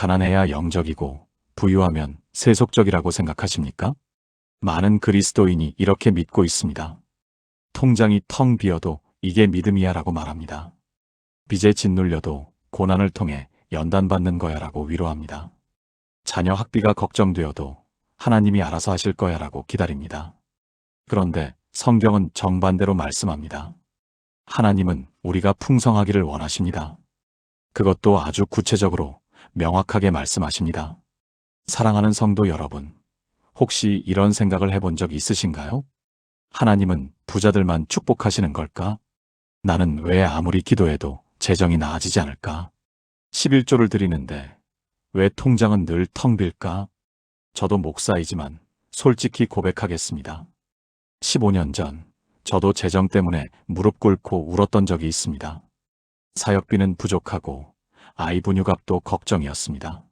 가난해야 영적이고 부유하면 세속적이라고 생각하십니까? 많은 그리스도인이 이렇게 믿고 있습니다. 통장이 텅 비어도 이게 믿음이야 라고 말합니다. 빚에 짓눌려도 고난을 통해 연단받는 거야 라고 위로합니다. 자녀 학비가 걱정되어도 하나님이 알아서 하실 거야 라고 기다립니다. 그런데 성경은 정반대로 말씀합니다. 하나님은 우리가 풍성하기를 원하십니다. 그것도 아주 구체적으로 명확하게 말씀하십니다. 사랑하는 성도 여러분, 혹시 이런 생각을 해본 적 있으신가요? 하나님은 부자들만 축복하시는 걸까? 나는 왜 아무리 기도해도 재정이 나아지지 않을까? 11조를 드리는데 왜 통장은 늘 텅 빌까? 저도 목사이지만 솔직히 고백하겠습니다. 15년 전 저도 재정 때문에 무릎 꿇고 울었던 적이 있습니다. 사역비는 부족하고 아이 분유값도 걱정이었습니다.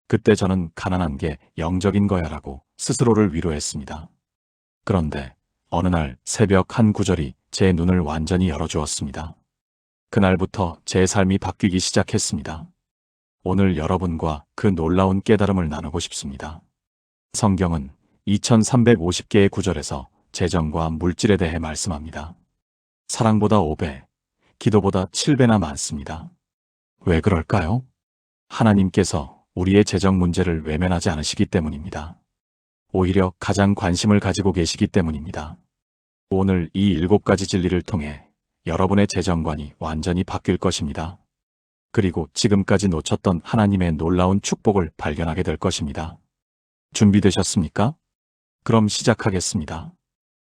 그때 저는 가난한 게 영적인 거야 라고 스스로를 위로했습니다. 그런데 어느 날 새벽 한 구절이 제 눈을 완전히 열어주었습니다. 그날부터 제 삶이 바뀌기 시작했습니다. 오늘 여러분과 그 놀라운 깨달음을 나누고 싶습니다. 성경은 2350개의 구절에서 재정과 물질에 대해 말씀합니다. 사랑보다 5배, 기도보다 7배나 많습니다. 왜 그럴까요? 하나님께서 우리의 재정 문제를 외면하지 않으시기 때문입니다. 오히려 가장 관심을 가지고 계시기 때문입니다. 오늘 이 7가지 진리를 통해 여러분의 재정관이 완전히 바뀔 것입니다. 그리고 지금까지 놓쳤던 하나님의 놀라운 축복을 발견하게 될 것입니다. 준비되셨습니까? 그럼 시작하겠습니다.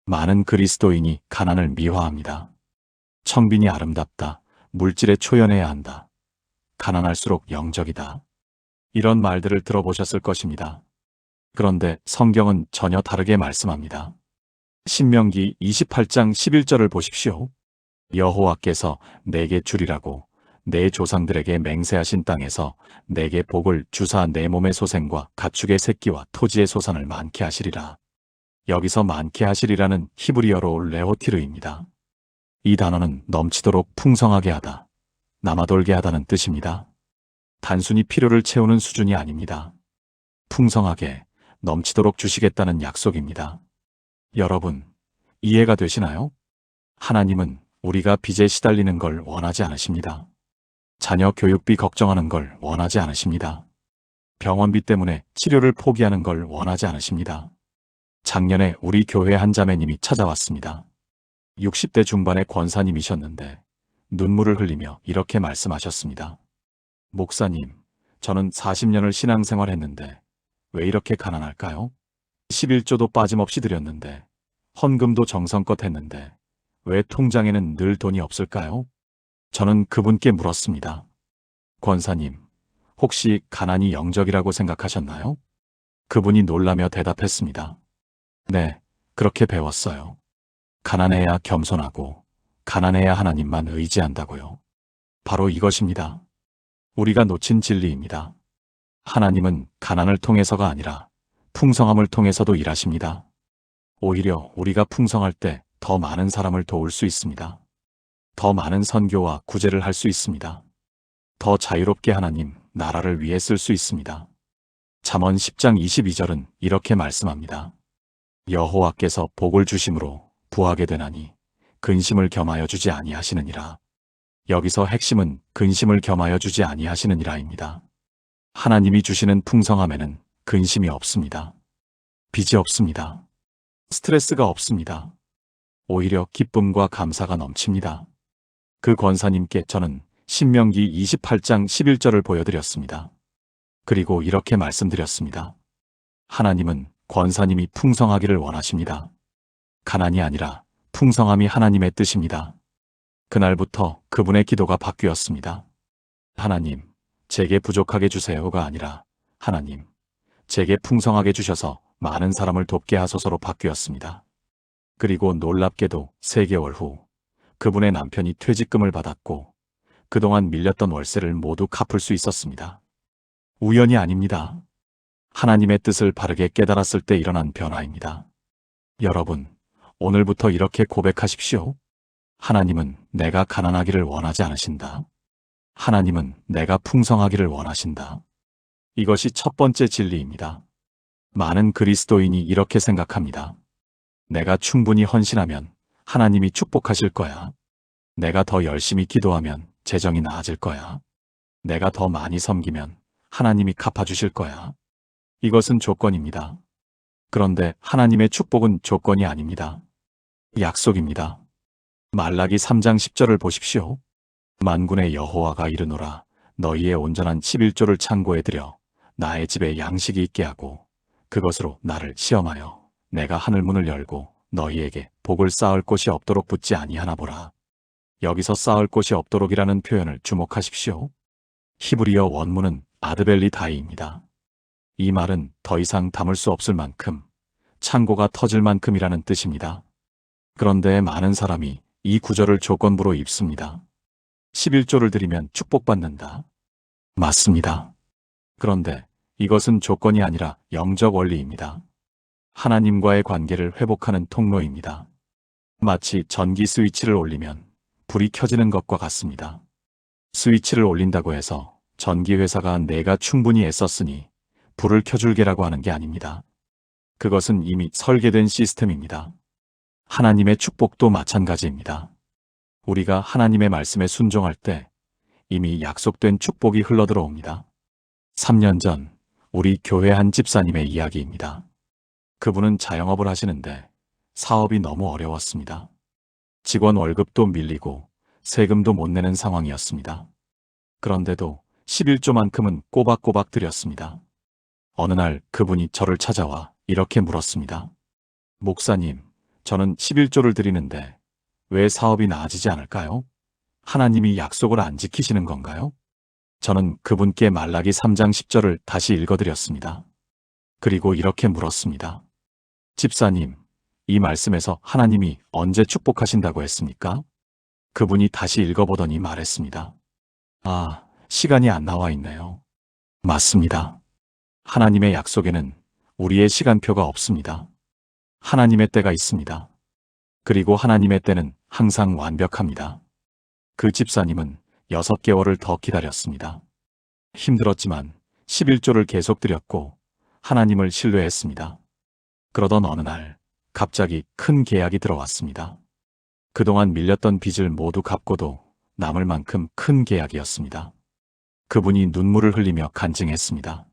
많은 그리스도인이 가난을 미화합니다. 청빈이 아름답다. 물질에 초연해야 한다. 가난할수록 영적이다. 이런 말들을 들어보셨을 것입니다. 그런데 성경은 전혀 다르게 말씀합니다. 신명기 28장 11절을 보십시오. 여호와께서 내게 주리라고 내 조상들에게 맹세하신 땅에서 내게 복을 주사 내 몸의 소생과 가축의 새끼와 토지의 소산을 많게 하시리라. 여기서 많게 하시리라는 히브리어로 레호티르입니다. 이 단어는 넘치도록 풍성하게 하다, 남아돌게 하다는 뜻입니다. 단순히 필요를 채우는 수준이 아닙니다. 풍성하게, 넘치도록 주시겠다는 약속입니다. 여러분, 이해가 되시나요? 하나님은 우리가 빚에 시달리는 걸 원하지 않으십니다. 자녀 교육비 걱정하는 걸 원하지 않으십니다. 병원비 때문에 치료를 포기하는 걸 원하지 않으십니다. 작년에 우리 교회 한 자매님이 찾아왔습니다. 60대 중반의 권사님이셨는데 눈물을 흘리며 이렇게 말씀하셨습니다. 목사님, 저는 40년을 신앙생활했는데 왜 이렇게 가난할까요? 11조도 빠짐없이 드렸는데 헌금도 정성껏 했는데 왜 통장에는 늘 돈이 없을까요? 저는 그분께 물었습니다. 권사님, 혹시 가난이 영적이라고 생각하셨나요? 그분이 놀라며 대답했습니다. 네, 그렇게 배웠어요. 가난해야 겸손하고 가난해야 하나님만 의지한다고요. 바로 이것입니다. 우리가 놓친 진리입니다. 하나님은 가난을 통해서가 아니라 풍성함을 통해서도 일하십니다. 오히려 우리가 풍성할 때 더 많은 사람을 도울 수 있습니다. 더 많은 선교와 구제를 할 수 있습니다. 더 자유롭게 하나님 나라를 위해 쓸 수 있습니다. 잠언 10장 22절은 이렇게 말씀합니다. 여호와께서 복을 주심으로 부하게 되나니 근심을 겸하여 주지 아니하시느니라. 여기서 핵심은 근심을 겸하여 주지 아니하시느니라입니다. 하나님이 주시는 풍성함에는 근심이 없습니다. 빚이 없습니다. 스트레스가 없습니다. 오히려 기쁨과 감사가 넘칩니다. 그 권사님께 저는 신명기 28장 11절을 보여드렸습니다. 그리고 이렇게 말씀드렸습니다. 하나님은 권사님이 풍성하기를 원하십니다. 가난이 아니라 풍성함이 하나님의 뜻입니다. 그날부터 그분의 기도가 바뀌었습니다. 하나님, 제게 부족하게 주세요가 아니라 하나님, 제게 풍성하게 주셔서 많은 사람을 돕게 하소서로 바뀌었습니다. 그리고 놀랍게도 3개월 후 그분의 남편이 퇴직금을 받았고 그동안 밀렸던 월세를 모두 갚을 수 있었습니다. 우연이 아닙니다. 하나님의 뜻을 바르게 깨달았을 때 일어난 변화입니다. 여러분, 오늘부터 이렇게 고백하십시오. 하나님은 내가 가난하기를 원하지 않으신다. 하나님은 내가 풍성하기를 원하신다. 이것이 첫 번째 진리입니다. 많은 그리스도인이 이렇게 생각합니다. 내가 충분히 헌신하면 하나님이 축복하실 거야. 내가 더 열심히 기도하면 재정이 나아질 거야. 내가 더 많이 섬기면 하나님이 갚아주실 거야. 이것은 조건입니다. 그런데 하나님의 축복은 조건이 아닙니다. 약속입니다. 말라기 3장 10절을 보십시오. 만군의 여호와가 이르노라. 너희의 온전한 11조를 창고에 들여 나의 집에 양식이 있게 하고 그것으로 나를 시험하여 내가 하늘문을 열고 너희에게 복을 쌓을 곳이 없도록 붙지 아니하나 보라. 여기서 쌓을 곳이 없도록이라는 표현을 주목하십시오. 히브리어 원문은 아드벨리 다이입니다. 이 말은 더 이상 담을 수 없을 만큼, 창고가 터질 만큼이라는 뜻입니다. 그런데 많은 사람이 이 구절을 조건부로 입습니다. 11조를 드리면 축복받는다. 맞습니다. 그런데 이것은 조건이 아니라 영적 원리입니다. 하나님과의 관계를 회복하는 통로입니다. 마치 전기 스위치를 올리면 불이 켜지는 것과 같습니다. 스위치를 올린다고 해서 전기회사가 내가 충분히 애썼으니 불을 켜줄게라고 하는 게 아닙니다. 그것은 이미 설계된 시스템입니다. 하나님의 축복도 마찬가지입니다. 우리가 하나님의 말씀에 순종할 때 이미 약속된 축복이 흘러들어옵니다. 3년 전 우리 교회 한 집사님의 이야기입니다. 그분은 자영업을 하시는데 사업이 너무 어려웠습니다. 직원 월급도 밀리고 세금도 못 내는 상황이었습니다. 그런데도 11조만큼은 꼬박꼬박 드렸습니다. 어느 날 그분이 저를 찾아와 이렇게 물었습니다. 목사님, 저는 11조를 드리는데 왜 사업이 나아지지 않을까요? 하나님이 약속을 안 지키시는 건가요? 저는 그분께 말라기 3장 10절을 다시 읽어드렸습니다. 그리고 이렇게 물었습니다. 집사님, 이 말씀에서 하나님이 언제 축복하신다고 했습니까? 그분이 다시 읽어보더니 말했습니다. 아, 시간이 안 나와 있네요. 맞습니다. 하나님의 약속에는 우리의 시간표가 없습니다. 하나님의 때가 있습니다. 그리고 하나님의 때는 항상 완벽합니다. 그 집사님은 6개월을 더 기다렸습니다. 힘들었지만 11조를 계속 드렸고 하나님을 신뢰했습니다. 그러던 어느 날 갑자기 큰 계약이 들어왔습니다. 그동안 밀렸던 빚을 모두 갚고도 남을 만큼 큰 계약이었습니다. 그분이 눈물을 흘리며 간증했습니다.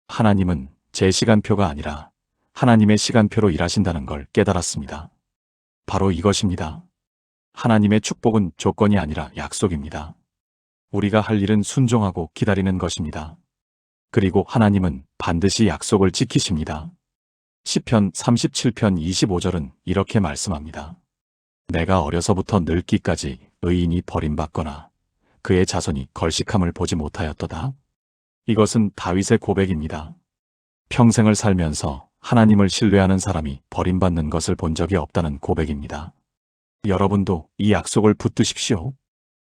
하나님은 제 시간표가 아니라 하나님의 시간표로 일하신다는 걸 깨달았습니다. 바로 이것입니다. 하나님의 축복은 조건이 아니라 약속입니다. 우리가 할 일은 순종하고 기다리는 것입니다. 그리고 하나님은 반드시 약속을 지키십니다. 시편 37편 25절은 이렇게 말씀합니다. 내가 어려서부터 늙기까지 의인이 버림받거나 그의 자손이 걸식함을 보지 못하였도다. 이것은 다윗의 고백입니다. 평생을 살면서 하나님을 신뢰하는 사람이 버림받는 것을 본 적이 없다는 고백입니다. 여러분도 이 약속을 붙드십시오.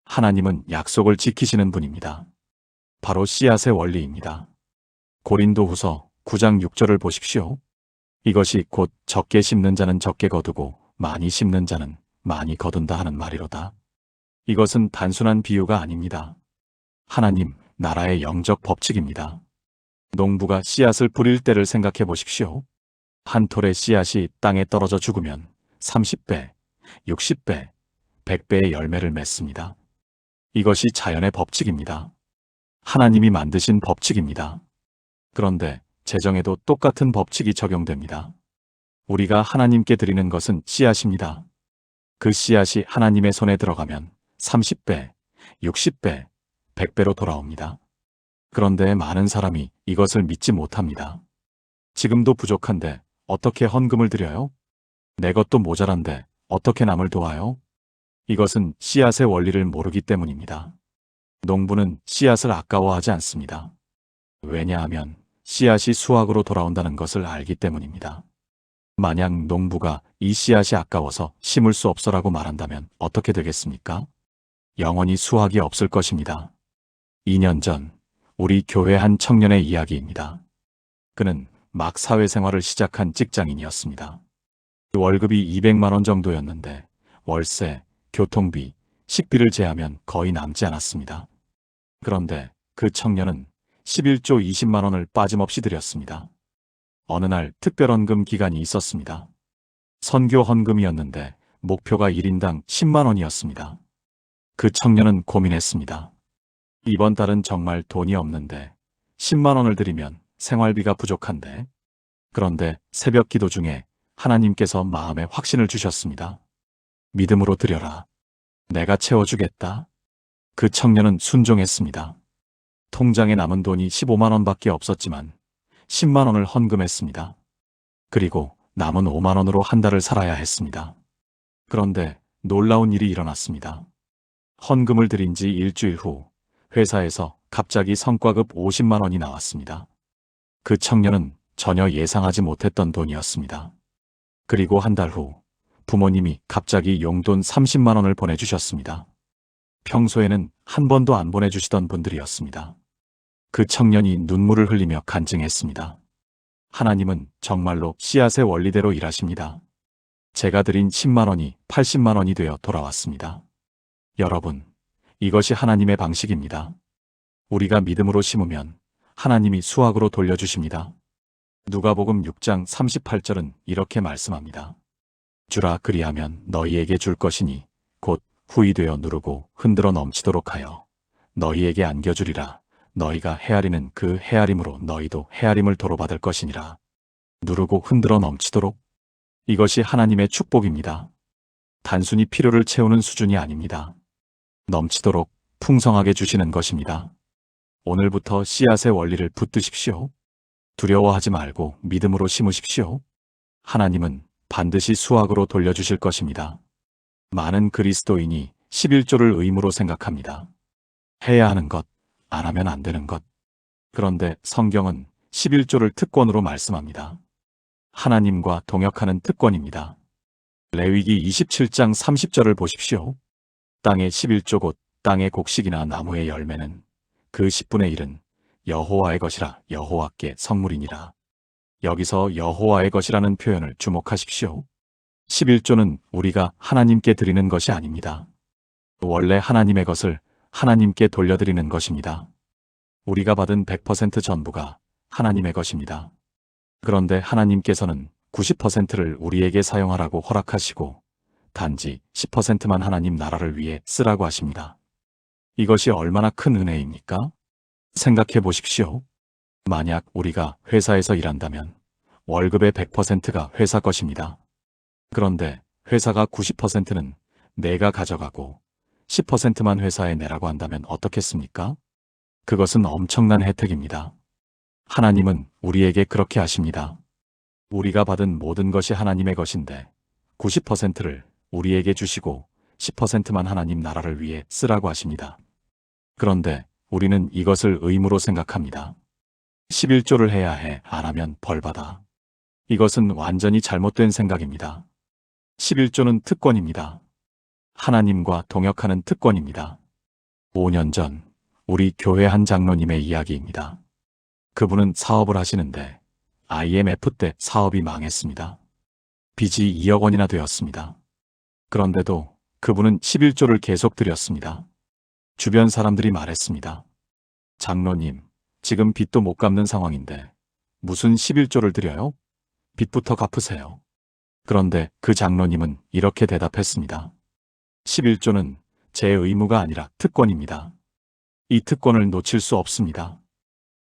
하나님은 약속을 지키시는 분입니다. 바로 씨앗의 원리입니다. 고린도후서 9장 6절을 보십시오. 이것이 곧 적게 심는 자는 적게 거두고 많이 심는 자는 많이 거둔다 하는 말이로다. 이것은 단순한 비유가 아닙니다. 하나님 나라의 영적 법칙입니다. 농부가 씨앗을 뿌릴 때를 생각해 보십시오. 한 톨의 씨앗이 땅에 떨어져 죽으면 30배, 60배, 100배의 열매를 맺습니다. 이것이 자연의 법칙입니다. 하나님이 만드신 법칙입니다. 그런데 재정에도 똑같은 법칙이 적용됩니다. 우리가 하나님께 드리는 것은 씨앗입니다. 그 씨앗이 하나님의 손에 들어가면 30배, 60배, 100배로 돌아옵니다. 그런데 많은 사람이 이것을 믿지 못합니다. 지금도 부족한데 어떻게 헌금을 드려요? 내 것도 모자란데 어떻게 남을 도와요? 이것은 씨앗의 원리를 모르기 때문입니다. 농부는 씨앗을 아까워하지 않습니다. 왜냐하면 씨앗이 수확으로 돌아온다는 것을 알기 때문입니다. 만약 농부가 이 씨앗이 아까워서 심을 수 없어라고 말한다면 어떻게 되겠습니까? 영원히 수확이 없을 것입니다. 2년 전 우리 교회 한 청년의 이야기입니다. 그는 막 사회생활을 시작한 직장인이었습니다. 월급이 200만 원 정도였는데 월세, 교통비, 식비를 제하면 거의 남지 않았습니다. 그런데 그 청년은 11조 20만 원을 빠짐없이 드렸습니다. 어느 날 특별헌금 기간이 있었습니다. 선교 헌금이었는데 목표가 1인당 10만 원이었습니다. 그 청년은 고민했습니다. 이번 달은 정말 돈이 없는데 10만 원을 드리면 생활비가 부족한데. 그런데 새벽 기도 중에 하나님께서 마음에 확신을 주셨습니다. 믿음으로 드려라. 내가 채워주겠다. 그 청년은 순종했습니다. 통장에 남은 돈이 15만 원밖에 없었지만 10만 원을 헌금했습니다. 그리고 남은 5만 원으로 한 달을 살아야 했습니다. 그런데 놀라운 일이 일어났습니다. 헌금을 드린 지 일주일 후 회사에서 갑자기 성과급 50만 원이 나왔습니다. 그 청년은 전혀 예상하지 못했던 돈이었습니다. 그리고 한 달 후 부모님이 갑자기 용돈 30만 원을 보내주셨습니다. 평소에는 한 번도 안 보내주시던 분들이었습니다. 그 청년이 눈물을 흘리며 간증했습니다. 하나님은 정말로 씨앗의 원리대로 일하십니다. 제가 드린 10만 원이 80만 원이 되어 돌아왔습니다. 여러분, 이것이 하나님의 방식입니다. 우리가 믿음으로 심으면 하나님이 수확으로 돌려주십니다. 누가복음 6장 38절은 이렇게 말씀합니다. 주라 그리하면 너희에게 줄 것이니 곧 후이 되어 누르고 흔들어 넘치도록 하여 너희에게 안겨주리라. 너희가 헤아리는 그 헤아림으로 너희도 헤아림을 도로받을 것이니라. 누르고 흔들어 넘치도록. 이것이 하나님의 축복입니다. 단순히 필요를 채우는 수준이 아닙니다. 넘치도록 풍성하게 주시는 것입니다. 오늘부터 씨앗의 원리를 붙드십시오. 두려워하지 말고 믿음으로 심으십시오. 하나님은 반드시 수확으로 돌려주실 것입니다. 많은 그리스도인이 11조를 의무로 생각합니다. 해야 하는 것, 안 하면 안 되는 것. 그런데 성경은 11조를 특권으로 말씀합니다. 하나님과 동역하는 특권입니다. 레위기 27장 30절을 보십시오. 땅의 11조 곧 땅의 곡식이나 나무의 열매는 그 10분의 1은 여호와의 것이라 여호와께 성물이니라. 여기서 여호와의 것이라는 표현을 주목하십시오. 11조는 우리가 하나님께 드리는 것이 아닙니다. 원래 하나님의 것을 하나님께 돌려드리는 것입니다. 우리가 받은 100% 전부가 하나님의 것입니다. 그런데 하나님께서는 90%를 우리에게 사용하라고 허락하시고 단지 10%만 하나님 나라를 위해 쓰라고 하십니다. 이것이 얼마나 큰 은혜입니까? 생각해 보십시오. 만약 우리가 회사에서 일한다면 월급의 100%가 회사 것입니다. 그런데 회사가 90%는 내가 가져가고 10%만 회사에 내라고 한다면 어떻겠습니까? 그것은 엄청난 혜택입니다. 하나님은 우리에게 그렇게 하십니다. 우리가 받은 모든 것이 하나님의 것인데 90%를 우리에게 주시고 10%만 하나님 나라를 위해 쓰라고 하십니다. 그런데 우리는 이것을 의무로 생각합니다. 11조를 해야 해, 안 하면 벌받아. 이것은 완전히 잘못된 생각입니다. 11조는 특권입니다. 하나님과 동역하는 특권입니다. 5년 전 우리 교회 한 장로님의 이야기입니다. 그분은 사업을 하시는데 IMF 때 사업이 망했습니다. 빚이 2억 원이나 되었습니다. 그런데도 그분은 11조를 계속 드렸습니다. 주변 사람들이 말했습니다. 장로님, 지금 빚도 못 갚는 상황인데 무슨 11조를 드려요? 빚부터 갚으세요. 그런데 그 장로님은 이렇게 대답했습니다. 11조는 제 의무가 아니라 특권입니다. 이 특권을 놓칠 수 없습니다.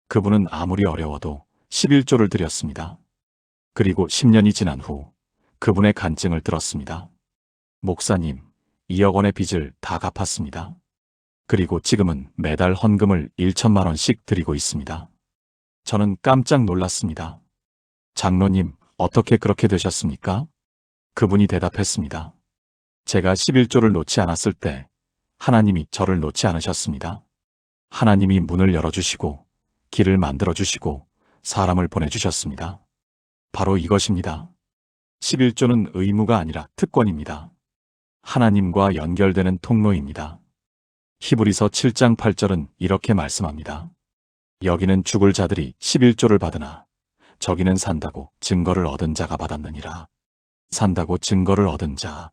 그분은 아무리 어려워도 11조를 드렸습니다. 그리고 10년이 지난 후 그분의 간증을 들었습니다. 목사님, 2억 원의 빚을 다 갚았습니다. 그리고 지금은 매달 헌금을 1천만 원씩 드리고 있습니다. 저는 깜짝 놀랐습니다. 장로님, 어떻게 그렇게 되셨습니까? 그분이 대답했습니다. 제가 11조를 놓지 않았을 때 하나님이 저를 놓지 않으셨습니다. 하나님이 문을 열어주시고 길을 만들어주시고 사람을 보내주셨습니다. 바로 이것입니다. 11조는 의무가 아니라 특권입니다. 하나님과 연결되는 통로입니다. 히브리서 7장 8절은 이렇게 말씀합니다. 여기는 죽을 자들이 11조를 받으나 저기는 산다고 증거를 얻은 자가 받았느니라. 산다고 증거를 얻은 자.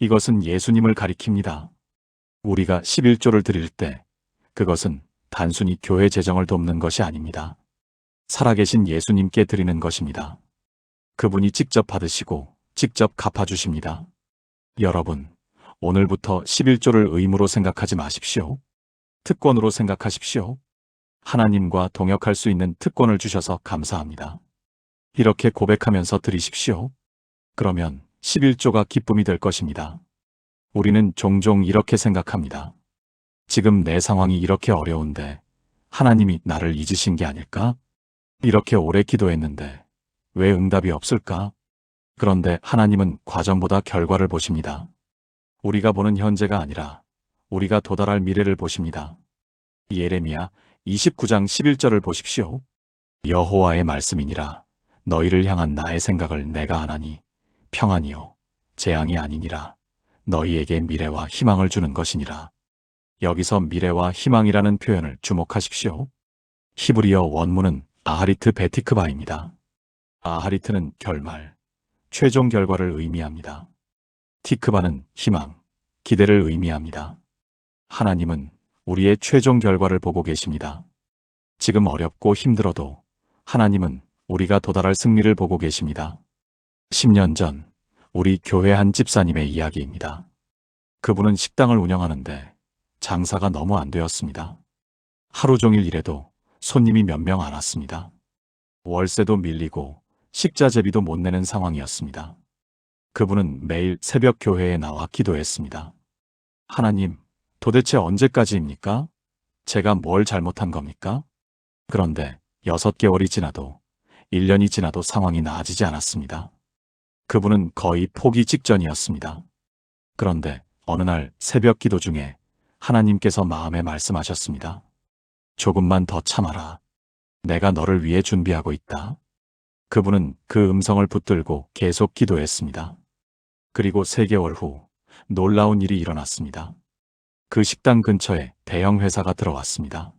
이것은 예수님을 가리킵니다. 우리가 11조를 드릴 때 그것은 단순히 교회 재정을 돕는 것이 아닙니다. 살아계신 예수님께 드리는 것입니다. 그분이 직접 받으시고 직접 갚아주십니다. 여러분, 오늘부터 11조를 의무로 생각하지 마십시오. 특권으로 생각하십시오. 하나님과 동역할 수 있는 특권을 주셔서 감사합니다. 이렇게 고백하면서 드리십시오. 그러면 11조가 기쁨이 될 것입니다. 우리는 종종 이렇게 생각합니다. 지금 내 상황이 이렇게 어려운데 하나님이 나를 잊으신 게 아닐까? 이렇게 오래 기도했는데 왜 응답이 없을까? 그런데 하나님은 과정보다 결과를 보십니다. 우리가 보는 현재가 아니라 우리가 도달할 미래를 보십니다. 예레미야 29장 11절을 보십시오. 여호와의 말씀이니라. 너희를 향한 나의 생각을 내가 아나니 평안이요 재앙이 아니니라. 너희에게 미래와 희망을 주는 것이니라. 여기서 미래와 희망이라는 표현을 주목하십시오. 히브리어 원문은 아하리트 베티크바입니다. 아하리트는 결말, 최종 결과를 의미합니다. 티크바는 희망, 기대를 의미합니다. 하나님은 우리의 최종 결과를 보고 계십니다. 지금 어렵고 힘들어도 하나님은 우리가 도달할 승리를 보고 계십니다. 10년 전 우리 교회 한 집사님의 이야기입니다. 그분은 식당을 운영하는데 장사가 너무 안 되었습니다. 하루 종일 일해도 손님이 몇 명 안 왔습니다. 월세도 밀리고 식자재비도 못 내는 상황이었습니다. 그분은 매일 새벽 교회에 나와 기도했습니다. 하나님, 도대체 언제까지입니까? 제가 뭘 잘못한 겁니까? 그런데 6개월이 지나도 1년이 지나도 상황이 나아지지 않았습니다. 그분은 거의 포기 직전이었습니다. 그런데 어느 날 새벽 기도 중에 하나님께서 마음에 말씀하셨습니다. 조금만 더 참아라. 내가 너를 위해 준비하고 있다. 그분은 그 음성을 붙들고 계속 기도했습니다. 그리고 3개월 후 놀라운 일이 일어났습니다. 그 식당 근처에 대형 회사가 들어왔습니다.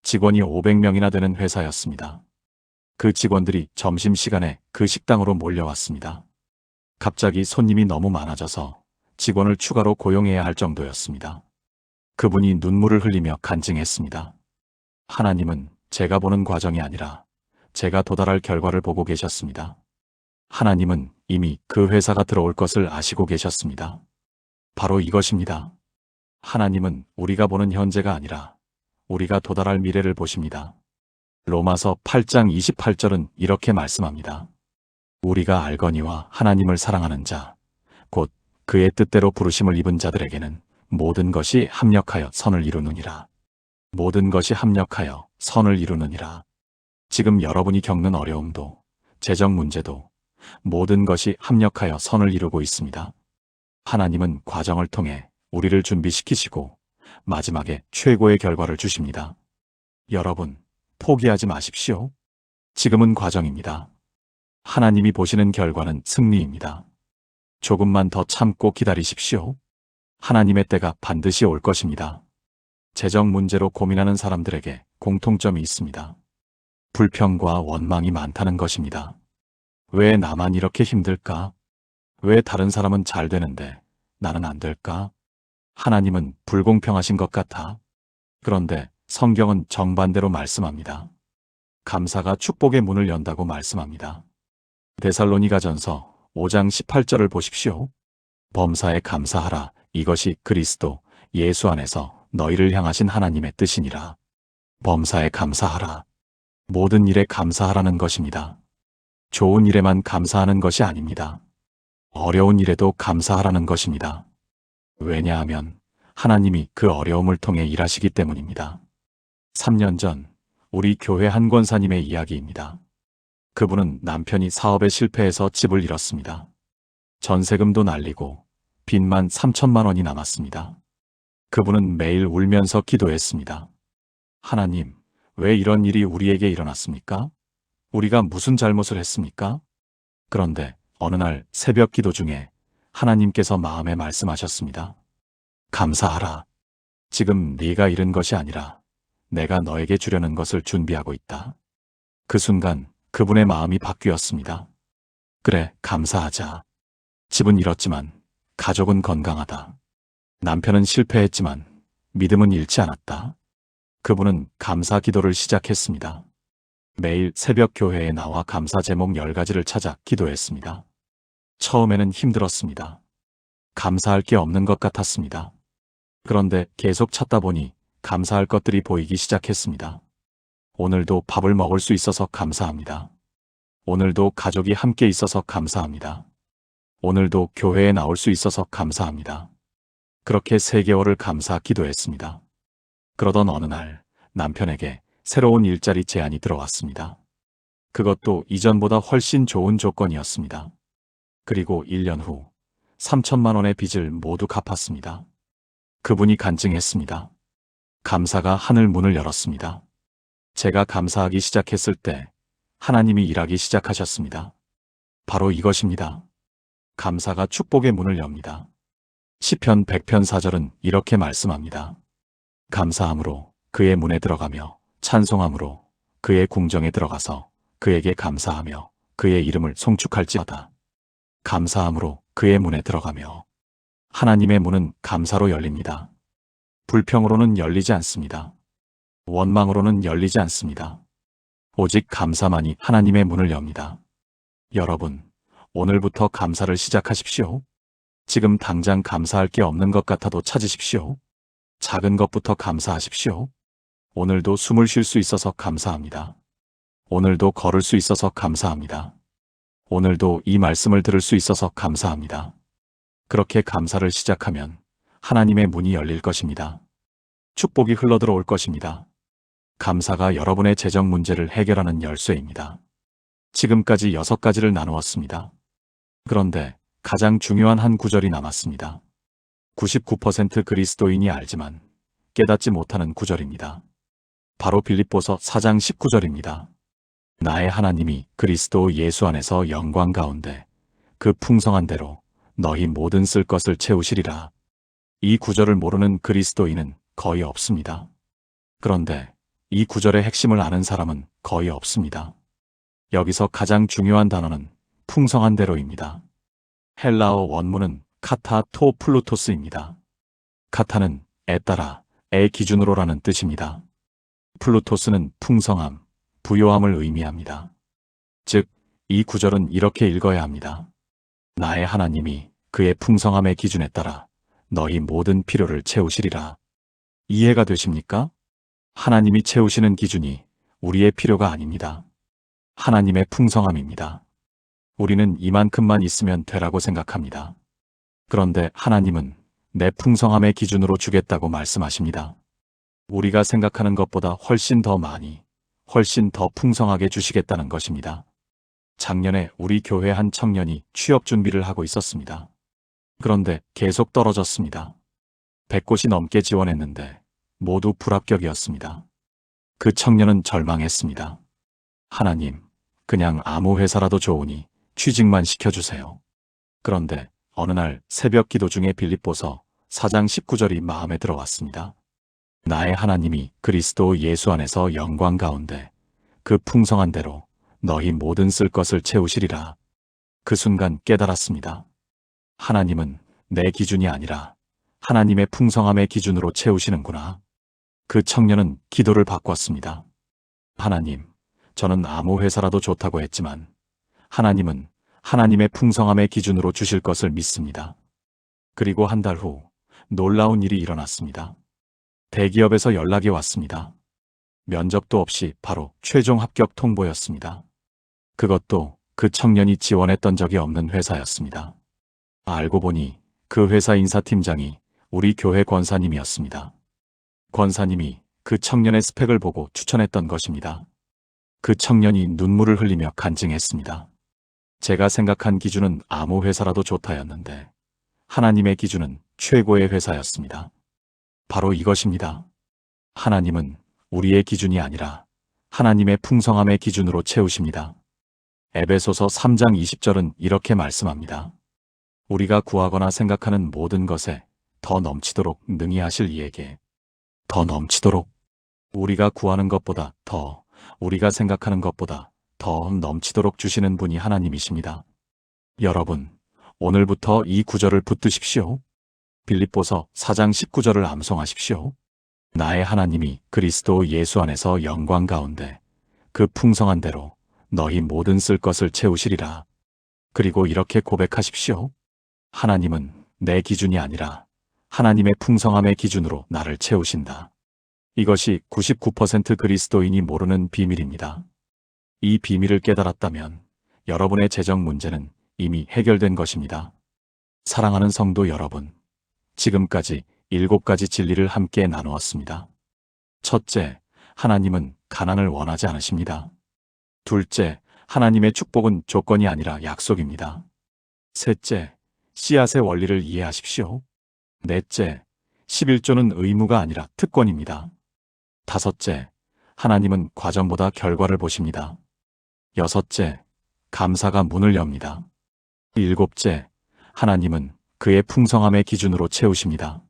직원이 500명이나 되는 회사였습니다. 그 직원들이 점심시간에 그 식당으로 몰려왔습니다. 갑자기 손님이 너무 많아져서 직원을 추가로 고용해야 할 정도였습니다. 그분이 눈물을 흘리며 간증했습니다. 하나님은 제가 보는 과정이 아니라 제가 도달할 결과를 보고 계셨습니다. 하나님은 이미 그 회사가 들어올 것을 아시고 계셨습니다. 바로 이것입니다. 하나님은 우리가 보는 현재가 아니라 우리가 도달할 미래를 보십니다. 로마서 8장 28절은 이렇게 말씀합니다. 우리가 알거니와 하나님을 사랑하는 자, 곧 그의 뜻대로 부르심을 입은 자들에게는 모든 것이 합력하여 선을 이루느니라. 모든 것이 합력하여 선을 이루느니라. 지금 여러분이 겪는 어려움도, 재정 문제도 모든 것이 합력하여 선을 이루고 있습니다. 하나님은 과정을 통해 우리를 준비시키시고 마지막에 최고의 결과를 주십니다. 여러분, 포기하지 마십시오. 지금은 과정입니다. 하나님이 보시는 결과는 승리입니다. 조금만 더 참고 기다리십시오. 하나님의 때가 반드시 올 것입니다. 재정 문제로 고민하는 사람들에게 공통점이 있습니다. 불평과 원망이 많다는 것입니다. 왜 나만 이렇게 힘들까? 왜 다른 사람은 잘 되는데 나는 안 될까? 하나님은 불공평하신 것 같아. 그런데 성경은 정반대로 말씀합니다. 감사가 축복의 문을 연다고 말씀합니다. 데살로니가전서 5장 18절을 보십시오. 범사에 감사하라. 이것이 그리스도 예수 안에서 너희를 향하신 하나님의 뜻이니라. 범사에 감사하라. 모든 일에 감사하라는 것입니다. 좋은 일에만 감사하는 것이 아닙니다. 어려운 일에도 감사하라는 것입니다. 왜냐하면 하나님이 그 어려움을 통해 일하시기 때문입니다. 3년 전 우리 교회 한 권사님의 이야기입니다. 그분은 남편이 사업에 실패해서 집을 잃었습니다. 전세금도 날리고 빚만 3천만 원이 남았습니다. 그분은 매일 울면서 기도했습니다. 하나님, 왜 이런 일이 우리에게 일어났습니까? 우리가 무슨 잘못을 했습니까? 그런데 어느 날 새벽 기도 중에 하나님께서 마음에 말씀하셨습니다. 감사하라. 지금 네가 잃은 것이 아니라 내가 너에게 주려는 것을 준비하고 있다. 그 순간 그분의 마음이 바뀌었습니다. 그래, 감사하자. 집은 잃었지만 가족은 건강하다. 남편은 실패했지만 믿음은 잃지 않았다. 그분은 감사 기도를 시작했습니다. 매일 새벽 교회에 나와 감사 제목 10가지를 찾아 기도했습니다. 처음에는 힘들었습니다. 감사할 게 없는 것 같았습니다. 그런데 계속 찾다 보니 감사할 것들이 보이기 시작했습니다. 오늘도 밥을 먹을 수 있어서 감사합니다. 오늘도 가족이 함께 있어서 감사합니다. 오늘도 교회에 나올 수 있어서 감사합니다. 그렇게 3개월을 감사 기도했습니다. 그러던 어느 날 남편에게 새로운 일자리 제안이 들어왔습니다. 그것도 이전보다 훨씬 좋은 조건이었습니다. 그리고 1년 후 3천만 원의 빚을 모두 갚았습니다. 그분이 간증했습니다. 감사가 하늘 문을 열었습니다. 제가 감사하기 시작했을 때 하나님이 일하기 시작하셨습니다. 바로 이것입니다. 감사가 축복의 문을 엽니다. 시편 100편 4절은 이렇게 말씀합니다. 감사함으로 그의 문에 들어가며 찬송함으로 그의 궁정에 들어가서 그에게 감사하며 그의 이름을 송축할지어다. 감사함으로 그의 문에 들어가며 하나님의 문은 감사로 열립니다. 불평으로는 열리지 않습니다. 원망으로는 열리지 않습니다. 오직 감사만이 하나님의 문을 엽니다. 여러분, 오늘부터 감사를 시작하십시오. 지금 당장 감사할 게 없는 것 같아도 찾으십시오. 작은 것부터 감사하십시오. 오늘도 숨을 쉴 수 있어서 감사합니다. 오늘도 걸을 수 있어서 감사합니다. 오늘도 이 말씀을 들을 수 있어서 감사합니다. 그렇게 감사를 시작하면 하나님의 문이 열릴 것입니다. 축복이 흘러들어올 것입니다. 감사가 여러분의 재정 문제를 해결하는 열쇠입니다. 지금까지 6가지를 나누었습니다. 그런데 가장 중요한 한 구절이 남았습니다. 99% 그리스도인이 알지만 깨닫지 못하는 구절입니다. 바로 빌립보서 4장 19절입니다. 나의 하나님이 그리스도 예수 안에서 영광 가운데 그 풍성한 대로 너희 모든 쓸 것을 채우시리라. 이 구절을 모르는 그리스도인은 거의 없습니다. 그런데 이 구절의 핵심을 아는 사람은 거의 없습니다. 여기서 가장 중요한 단어는 풍성한 대로입니다. 헬라어 원문은 카타 토 플루토스입니다. 카타는 에 따라, 의 기준으로라는 뜻입니다. 플루토스는 풍성함, 부요함을 의미합니다. 즉, 이 구절은 이렇게 읽어야 합니다. 나의 하나님이 그의 풍성함의 기준에 따라 너희 모든 필요를 채우시리라. 이해가 되십니까? 하나님이 채우시는 기준이 우리의 필요가 아닙니다. 하나님의 풍성함입니다. 우리는 이만큼만 있으면 되라고 생각합니다. 그런데 하나님은 내 풍성함의 기준으로 주겠다고 말씀하십니다. 우리가 생각하는 것보다 훨씬 더 많이, 훨씬 더 풍성하게 주시겠다는 것입니다. 작년에 우리 교회 한 청년이 취업 준비를 하고 있었습니다. 그런데 계속 떨어졌습니다. 100곳이 넘게 지원했는데 모두 불합격이었습니다. 그 청년은 절망했습니다. 하나님, 그냥 아무 회사라도 좋으니 취직만 시켜주세요. 그런데 어느 날 새벽 기도 중에 빌립보서 4장 19절이 마음에 들어왔습니다. 나의 하나님이 그리스도 예수 안에서 영광 가운데 그 풍성한 대로 너희 모든 쓸 것을 채우시리라. 그 순간 깨달았습니다. 하나님은 내 기준이 아니라 하나님의 풍성함의 기준으로 채우시는구나. 그 청년은 기도를 바꿨습니다. 하나님, 저는 아무 회사라도 좋다고 했지만 하나님은 하나님의 풍성함의 기준으로 주실 것을 믿습니다. 그리고 한 달 후 놀라운 일이 일어났습니다. 대기업에서 연락이 왔습니다. 면접도 없이 바로 최종 합격 통보였습니다. 그것도 그 청년이 지원했던 적이 없는 회사였습니다. 알고 보니 그 회사 인사팀장이 우리 교회 권사님이었습니다. 권사님이 그 청년의 스펙을 보고 추천했던 것입니다. 그 청년이 눈물을 흘리며 간증했습니다. 제가 생각한 기준은 아무 회사라도 좋다였는데 하나님의 기준은 최고의 회사였습니다. 바로 이것입니다. 하나님은 우리의 기준이 아니라 하나님의 풍성함의 기준으로 채우십니다. 에베소서 3장 20절은 이렇게 말씀합니다. 우리가 구하거나 생각하는 모든 것에 더 넘치도록 능히 하실 이에게 더 넘치도록 우리가 구하는 것보다 더 우리가 생각하는 것보다 더 넘치도록 주시는 분이 하나님이십니다. 여러분, 오늘부터 이 구절을 붙드십시오. 빌립보서 4장 19절을 암송하십시오. 나의 하나님이 그리스도 예수 안에서 영광 가운데 그 풍성한 대로 너희 모든 쓸 것을 채우시리라. 그리고 이렇게 고백하십시오. 하나님은 내 기준이 아니라 하나님의 풍성함의 기준으로 나를 채우신다. 이것이 99% 그리스도인이 모르는 비밀입니다. 이 비밀을 깨달았다면 여러분의 재정 문제는 이미 해결된 것입니다. 사랑하는 성도 여러분, 지금까지 7가지 진리를 함께 나누었습니다. 첫째, 하나님은 가난을 원하지 않으십니다. 둘째, 하나님의 축복은 조건이 아니라 약속입니다. 셋째, 씨앗의 원리를 이해하십시오. 넷째, 11조는 의무가 아니라 특권입니다. 다섯째, 하나님은 과정보다 결과를 보십니다. 여섯째, 감사가 문을 엽니다. 일곱째, 하나님은 그의 풍성함의 기준으로 채우십니다.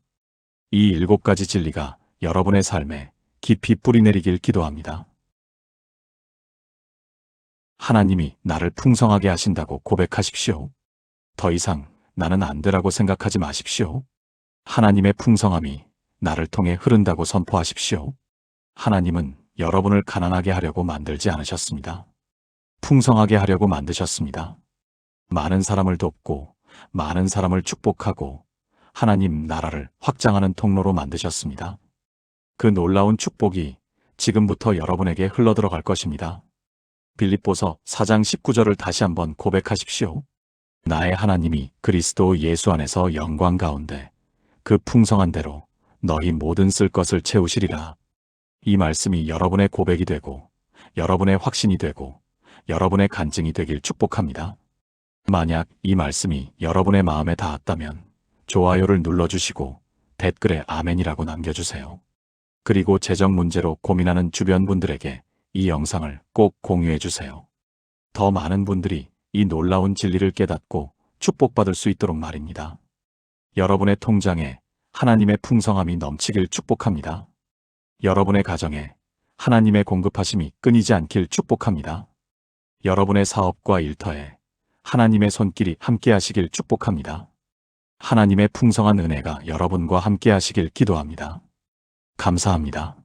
이 7가지 진리가 여러분의 삶에 깊이 뿌리내리길 기도합니다. 하나님이 나를 풍성하게 하신다고 고백하십시오. 더 이상 나는 안 되라고 생각하지 마십시오. 하나님의 풍성함이 나를 통해 흐른다고 선포하십시오. 하나님은 여러분을 가난하게 하려고 만들지 않으셨습니다. 풍성하게 하려고 만드셨습니다. 많은 사람을 돕고 많은 사람을 축복하고 하나님 나라를 확장하는 통로로 만드셨습니다. 그 놀라운 축복이 지금부터 여러분에게 흘러들어갈 것입니다. 빌립보서 4장 19절을 다시 한번 고백하십시오. 나의 하나님이 그리스도 예수 안에서 영광 가운데 그 풍성한 대로 너희 모든 쓸 것을 채우시리라. 이 말씀이 여러분의 고백이 되고 여러분의 확신이 되고 여러분의 간증이 되길 축복합니다. 만약 이 말씀이 여러분의 마음에 닿았다면 좋아요를 눌러주시고 댓글에 아멘이라고 남겨주세요. 그리고 재정 문제로 고민하는 주변 분들에게 이 영상을 꼭 공유해주세요. 더 많은 분들이 이 놀라운 진리를 깨닫고 축복받을 수 있도록 말입니다. 여러분의 통장에 하나님의 풍성함이 넘치길 축복합니다. 여러분의 가정에 하나님의 공급하심이 끊이지 않길 축복합니다. 여러분의 사업과 일터에 하나님의 손길이 함께 하시길 축복합니다. 하나님의 풍성한 은혜가 여러분과 함께 하시길 기도합니다. 감사합니다.